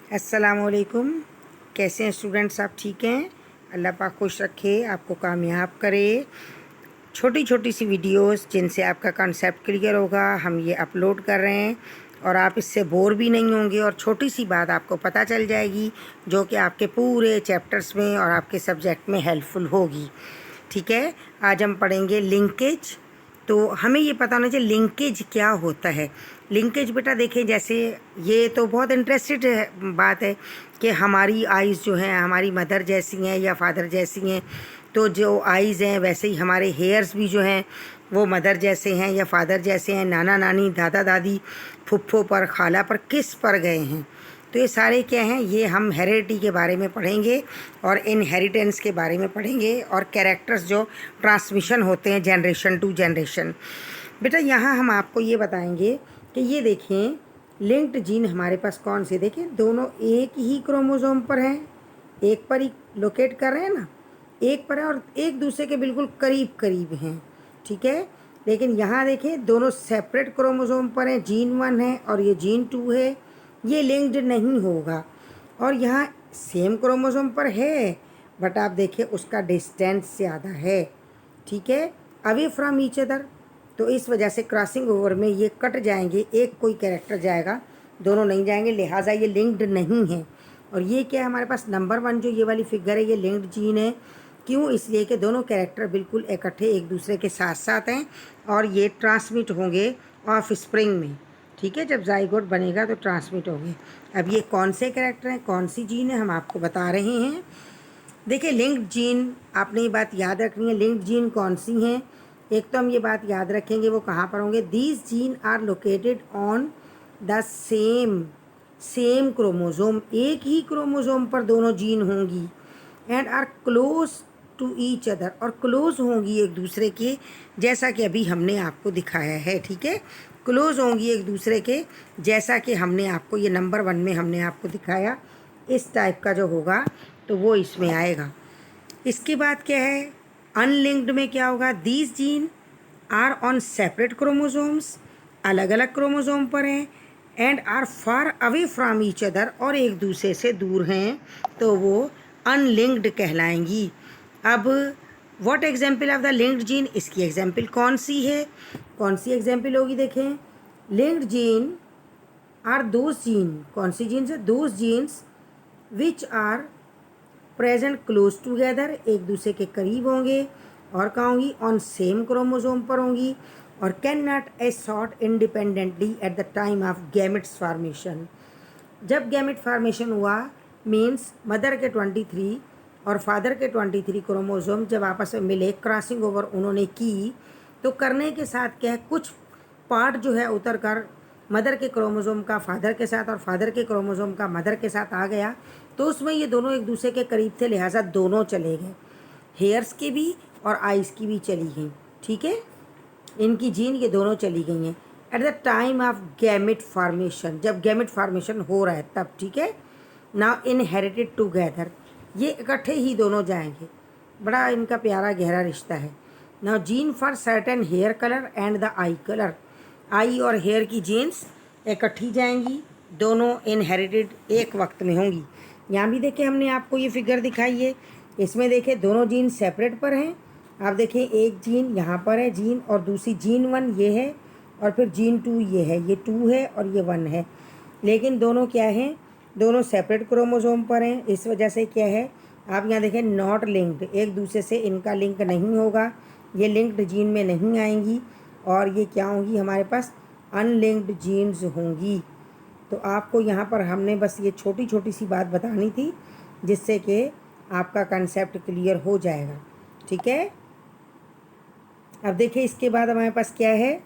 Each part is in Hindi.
अस्सलामुअलैकुम। कैसे हैं स्टूडेंट्स? आप ठीक हैं? अल्लाह पाक खुश रखे, आपको कामयाब करे। छोटी छोटी सी वीडियोस जिनसे आपका कॉन्सेप्ट क्लियर होगा, हम ये अपलोड कर रहे हैं और आप इससे बोर भी नहीं होंगे और छोटी सी बात आपको पता चल जाएगी जो कि आपके पूरे चैप्टर्स में और आपके सब्जेक्ट में हेल्पफुल होगी। ठीक है, आज हम पढ़ेंगे लिंकेज। तो हमें ये पता होना चाहिए लिंकेज क्या होता है। लिंकेज बेटा देखें, जैसे ये तो बहुत इंटरेस्टेड बात है कि हमारी आइज़ जो हैं हमारी मदर जैसी हैं या फादर जैसी हैं, तो जो आइज़ हैं वैसे ही हमारे हेयर्स भी जो हैं वो मदर जैसे हैं या फादर जैसे हैं। नाना नानी, दादा दादी, फुफ्फो पर, खाला पर, किस पर गए हैं। तो ये सारे क्या हैं, ये हम हेरिडिटी के बारे में पढ़ेंगे और इनहेरिटेंस के बारे में पढ़ेंगे और कैरेक्टर्स जो ट्रांसमिशन होते हैं जनरेशन टू जनरेशन। बेटा यहाँ हम आपको ये बताएंगे कि ये देखें लिंक्ड जीन हमारे पास कौन से, देखें दोनों एक ही क्रोमोसोम पर हैं, एक पर ही लोकेट कर रहे हैं ना, एक पर है और एक दूसरे के बिल्कुल करीब करीब हैं। ठीक है, लेकिन यहाँ देखें दोनों सेपरेट क्रोमोसोम पर हैं, जीन 1 है और ये जीन 2 है, ये लिंक्ड नहीं होगा। और यहाँ सेम क्रोमोसोम पर है बट आप देखिए उसका डिस्टेंस ज़्यादा है। ठीक है, अवे फ्रॉम ईच अदर, तो इस वजह से क्रॉसिंग ओवर में ये कट जाएंगे, एक कोई कैरेक्टर जाएगा, दोनों नहीं जाएंगे, लिहाजा ये लिंक्ड नहीं है। और ये क्या है, हमारे पास नंबर 1 जो ये वाली फिगर है ये लिंक्ड जीन है। क्यों? इसलिए कि दोनों कैरेक्टर बिल्कुल इकट्ठे एक दूसरे के साथ साथ हैं और ये ट्रांसमिट होंगे ऑफ स्प्रिंग में। ठीक है, जब जाइगोट बनेगा तो ट्रांसमिट होंगे। अब ये कौन से कैरेक्टर हैं, कौन सी जीन है, हम आपको बता रहे हैं। देखिए लिंक्ड जीन, आपने ये बात याद रखनी है, लिंक्ड जीन कौन सी हैं। एक तो हम ये बात याद रखेंगे वो कहाँ पर होंगे, these gene are located on the same chromosome, एक ही क्रोमोसोम पर दोनों जीन होंगी। And are close to each other, और क्लोज होंगी एक दूसरे के, जैसा कि अभी हमने आपको दिखाया है। ठीक है, क्लोज होंगी एक दूसरे के जैसा कि हमने आपको ये नंबर 1 में हमने आपको दिखाया, इस टाइप का जो होगा तो वो इसमें आएगा। इसके बाद क्या है, अनलिंक्ड में क्या होगा, these gene are on separate chromosomes, अलग अलग क्रोमोसोम पर हैं, and are far away from each other, और एक दूसरे से दूर हैं, तो वो अनलिंक्ड कहलाएंगी। अब what example of the linked gene, इसकी एग्जाम्पल कौन सी है, कौन सी एग्जाम्पल होगी, देखें linked gene are those gene, कौन सी जीन्स है, those genes which are present close together, एक दूसरे के करीब होंगे, और कहाँ होंगी, ऑन सेम क्रोमोसोम पर होंगी, और can not assort independently at the time of gametes formation. जब गैमेट फॉर्मेशन हुआ मीन्स मदर के 23 और फादर के 23 क्रोमोसोम जब आपस में मिले, क्रॉसिंग ओवर उन्होंने की, तो करने के साथ क्या है, कुछ पार्ट जो है उतर कर मदर के क्रोमोसोम का फादर के साथ और फादर के क्रोमोसोम का मदर के साथ आ गया, तो उसमें ये दोनों एक दूसरे के करीब थे, लिहाजा दोनों चले गए, हेयर्स की भी और आइज़ की भी चली गई। ठीक है, इनकी जीन ये दोनों चली गई हैं at the time of gamete formation, जब गैमेट फॉर्मेशन हो रहा है तब। ठीक है, नाउ इनहेरिटेड टुगेदर, ये इकट्ठे ही दोनों जाएंगे, बड़ा इनका प्यारा गहरा रिश्ता है। Now gene for certain hair colour and the eye colour, eye और हेयर की जीन्स इकट्ठी जाएंगी, दोनों इनहेरिटेड एक वक्त में होंगी। यहाँ भी देखें हमने आपको ये फिगर दिखाई है, इसमें देखें दोनों जीन सेपरेट पर हैं। आप देखें एक जीन यहाँ पर है जीन, और दूसरी जीन 1 ये है, और फिर जीन 2 ये है, ये 2 है और ये 1 है, लेकिन दोनों क्या हैं, दोनों सेपरेट क्रोमोसोम पर हैं। इस वजह से क्या है, आप यहाँ देखें नॉट लिंक्ड, एक दूसरे से इनका लिंक नहीं होगा, ये लिंक्ड जीन में नहीं आएंगी, और ये क्या होंगी, हमारे पास अनलिंक्ड जीन्स होंगी। तो आपको यहाँ पर हमने बस ये छोटी छोटी सी बात बतानी थी जिससे कि आपका कंसेप्ट क्लियर हो जाएगा। ठीक है, अब देखिए इसके बाद हमारे पास क्या है,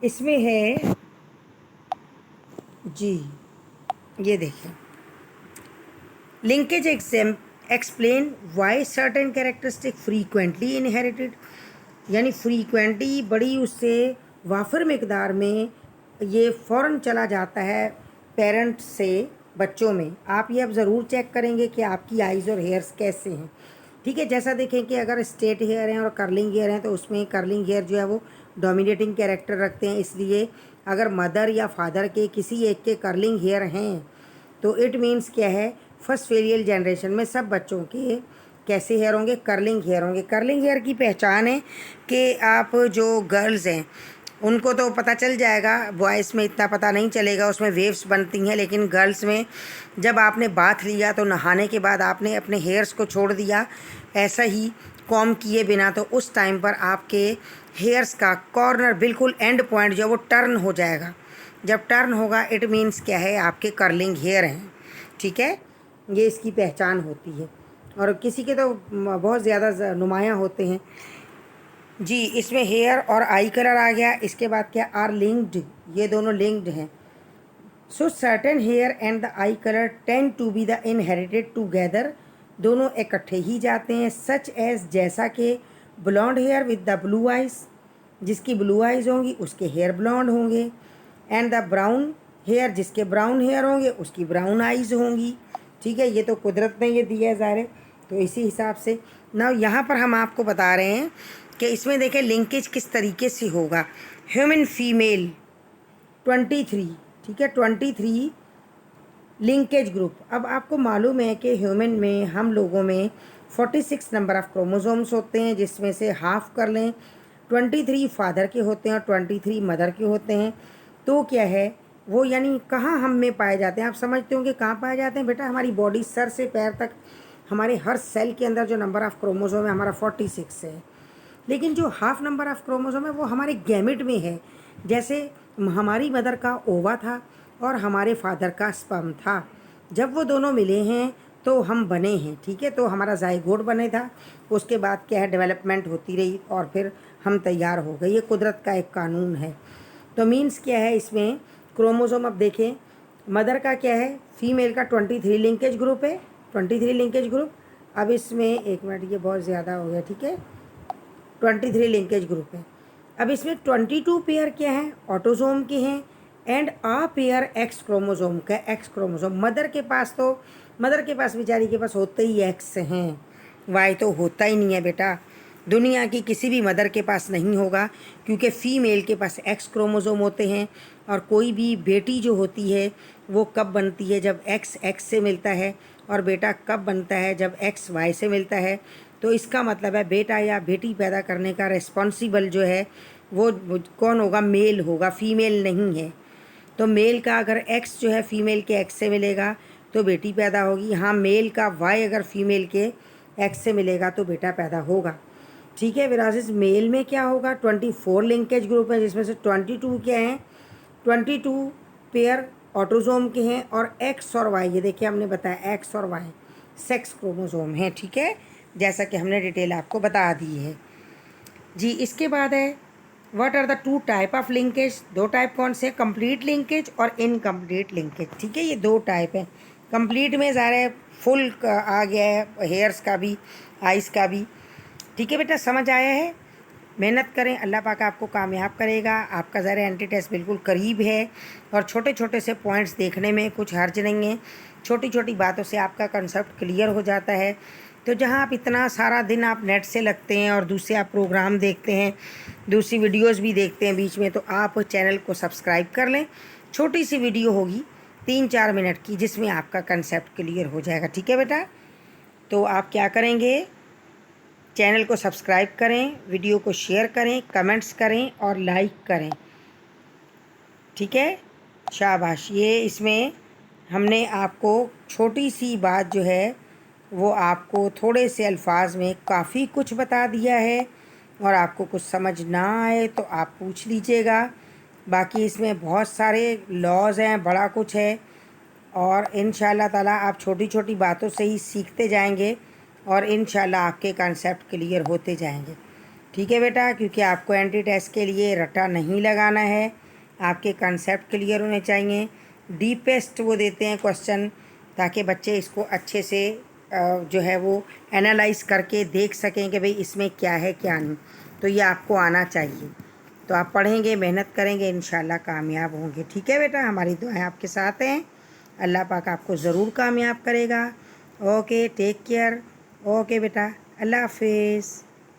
इसमें है जी, ये देखिए linkage explain why certain characteristic frequently inherited, यानी फ्रीक्वेंटली बड़ी उससे वाफिर मकदार में ये फ़ौरन चला जाता है पेरेंट्स से बच्चों में। आप ये अब ज़रूर चेक करेंगे कि आपकी आइज़ और हेयर्स कैसे हैं। ठीक है, जैसा देखें कि अगर स्ट्रेट हेयर हैं और कर्लिंग हेयर हैं तो उसमें कर्लिंग हेयर जो है वो डोमिनेटिंग कैरेक्टर रखते हैं, इसलिए अगर मदर या फादर के किसी एक के कर्लिंग हेयर हैं तो इट मीन्स क्या है, फर्स्ट फेलियल जनरेशन में सब बच्चों के कैसे हेयर होंगे, कर्लिंग हेयर होंगे। कर्लिंग हेयर की पहचान है कि आप जो गर्ल्स हैं उनको तो पता चल जाएगा, बॉयज़ में इतना पता नहीं चलेगा, उसमें वेव्स बनती हैं, लेकिन गर्ल्स में जब आपने बाथ लिया तो नहाने के बाद आपने अपने हेयर्स को छोड़ दिया ऐसा ही कॉम किए बिना, तो उस टाइम पर आपके हेयर्स का कॉर्नर बिल्कुल एंड पॉइंट जो वो टर्न हो जाएगा। जब टर्न होगा इट मीन्स क्या है, आपके कर्लिंग हेयर हैं। ठीक है, ये इसकी पहचान होती है। और किसी के तो बहुत ज़्यादा नुमायाँ होते हैं जी। इसमें हेयर और आई कलर आ गया। इसके बाद क्या, आर लिंक्ड, ये दोनों लिंक्ड हैं। So certain hair and the eye colour tend to be the inherited together, दोनों इकट्ठे ही जाते हैं। सच एज, जैसा कि blonde hair with the blue eyes, जिसकी ब्लू आइज होंगी उसके हेयर ब्लॉन्ड होंगे। एंड द ब्राउन हेयर, जिसके ब्राउन हेयर होंगे उसकी ब्राउन आइज होंगी। ठीक है, ये तो कुदरत ने ये दिया है ज़ाहिर है, तो इसी हिसाब से ना यहाँ पर हम आपको बता रहे हैं कि इसमें देखें लिंकेज किस तरीके से होगा। ह्यूमन फीमेल 23, ठीक है, 23 लिंकेज ग्रुप। अब आपको मालूम है कि ह्यूमन में, हम लोगों में 46 नंबर ऑफ़ क्रोमोसोम्स होते हैं, जिसमें से हाफ कर लें 23 फादर के होते हैं और 23 मदर के होते हैं। तो क्या है वो, यानी कहाँ हम में पाए जाते हैं, आप समझते होंगे कहाँ पाए जाते हैं बेटा, हमारी बॉडी सर से पैर तक, हमारे हर सेल के अंदर जो नंबर ऑफ़ क्रोमोसोम है हमारा 46 है। लेकिन जो हाफ नंबर ऑफ़ क्रोमोसोम है वो हमारे गैमेट में है। जैसे हमारी मदर का ओवा था और हमारे फादर का स्पर्म था, जब वो दोनों मिले हैं तो हम बने हैं। ठीक है, तो हमारा जाइगोट बने था, उसके बाद क्या है डेवलपमेंट होती रही और फिर हम तैयार हो गए। ये कुदरत का एक कानून है। तो मीन्स क्या है इसमें क्रोमोसोम, अब देखें मदर का क्या है, फीमेल का 23 लिंकेज ग्रुप है, 23 लिंकेज ग्रुप। अब इसमें एक मिनट, ये बहुत ज़्यादा हो गया, ठीक है, 23 लिंकेज ग्रुप है। अब इसमें 22 पेयर क्या है, ऑटोसोम के हैं, and a pair X chromosome का, एक्स क्रोमोसोम। मदर के पास तो, मदर के पास बेचारी के पास होते ही एक्स हैं, वाई तो होता ही नहीं है बेटा। दुनिया की किसी भी मदर के पास नहीं होगा, क्योंकि फ़ीमेल के पास एक्स क्रोमोसोम होते हैं। और कोई भी बेटी जो होती है वो कब बनती है, जब एक्स एक्स से मिलता है, और बेटा कब बनता है, जब एक्स वाई से मिलता है। तो इसका मतलब है बेटा या बेटी पैदा करने का रिस्पॉन्सिबल जो है वो कौन होगा, मेल होगा, फीमेल नहीं है। तो मेल का अगर एक्स जो है फीमेल के एक्स से मिलेगा तो बेटी पैदा होगी। हाँ, मेल का वाई अगर फीमेल के एक्स से मिलेगा तो बेटा पैदा होगा। ठीक है, विरासत मेल में क्या होगा, 24 लिंकेज ग्रुप है, जिसमें से 22 क्या हैं, 22 पेयर ऑटोसोम के हैं, और एक्स और वाई, ये देखिए हमने बताया एक्स और वाई सेक्स क्रोमोसोम हैं। ठीक है, जैसा कि हमने डिटेल आपको बता दी है जी। इसके बाद है what are the 2 type of linkage, 2 type कौन से, कंप्लीट लिंकेज और इनकम्प्लीट लिंकेज। ठीक है, ये 2 टाइप हैं। कंप्लीट में ज़ाहिर फुल आ गया है, हेयर्स का भी, आइज़ का भी। ठीक है बेटा, समझ आया है, मेहनत करें, अल्लाह पाक आपको कामयाब करेगा। आपका ज़ाहिर एंटी टेस्ट बिल्कुल करीब है और छोटे छोटे से पॉइंट्स देखने में कुछ हर्ज नहीं है। छोटी छोटी बातों से आपका कंसेप्ट क्लियर हो जाता है। तो जहाँ आप इतना सारा दिन आप नेट से लगते हैं और दूसरे आप प्रोग्राम देखते हैं, दूसरी वीडियोस भी देखते हैं बीच में, तो आप चैनल को सब्सक्राइब कर लें। छोटी सी वीडियो होगी 3-4 मिनट की, जिसमें आपका कंसेप्ट क्लियर हो जाएगा। ठीक है बेटा, तो आप क्या करेंगे, चैनल को सब्सक्राइब करें, वीडियो को शेयर करें, कमेंट्स करें और लाइक करें। ठीक है, शाबाश। ये इसमें हमने आपको छोटी सी बात जो है वो आपको थोड़े से अल्फाज में काफ़ी कुछ बता दिया है, और आपको कुछ समझ ना आए तो आप पूछ लीजिएगा। बाकी इसमें बहुत सारे लॉज हैं, बड़ा कुछ है, और इंशाल्लाह ताला आप छोटी छोटी बातों से ही सीखते जाएंगे और इंशाल्लाह आपके कॉन्सेप्ट क्लियर होते जाएंगे। ठीक है बेटा, क्योंकि आपको एंटी टेस्ट के लिए रट्टा नहीं लगाना है, आपके कॉन्सेप्ट क्लियर होने चाहिए। डीपेस्ट वो देते हैं क्वेश्चन, ताकि बच्चे इसको अच्छे से जो है वो एनालाइज करके देख सकें कि भाई इसमें क्या है क्या नहीं। तो ये आपको आना चाहिए। तो आप पढ़ेंगे, मेहनत करेंगे, इंशाल्लाह कामयाब होंगे। ठीक है बेटा, हमारी दुआएं आपके साथ हैं। अल्लाह पाक आपको ज़रूर कामयाब करेगा। Okay, take care. ओके बेटा, अल्लाह हाफिज़।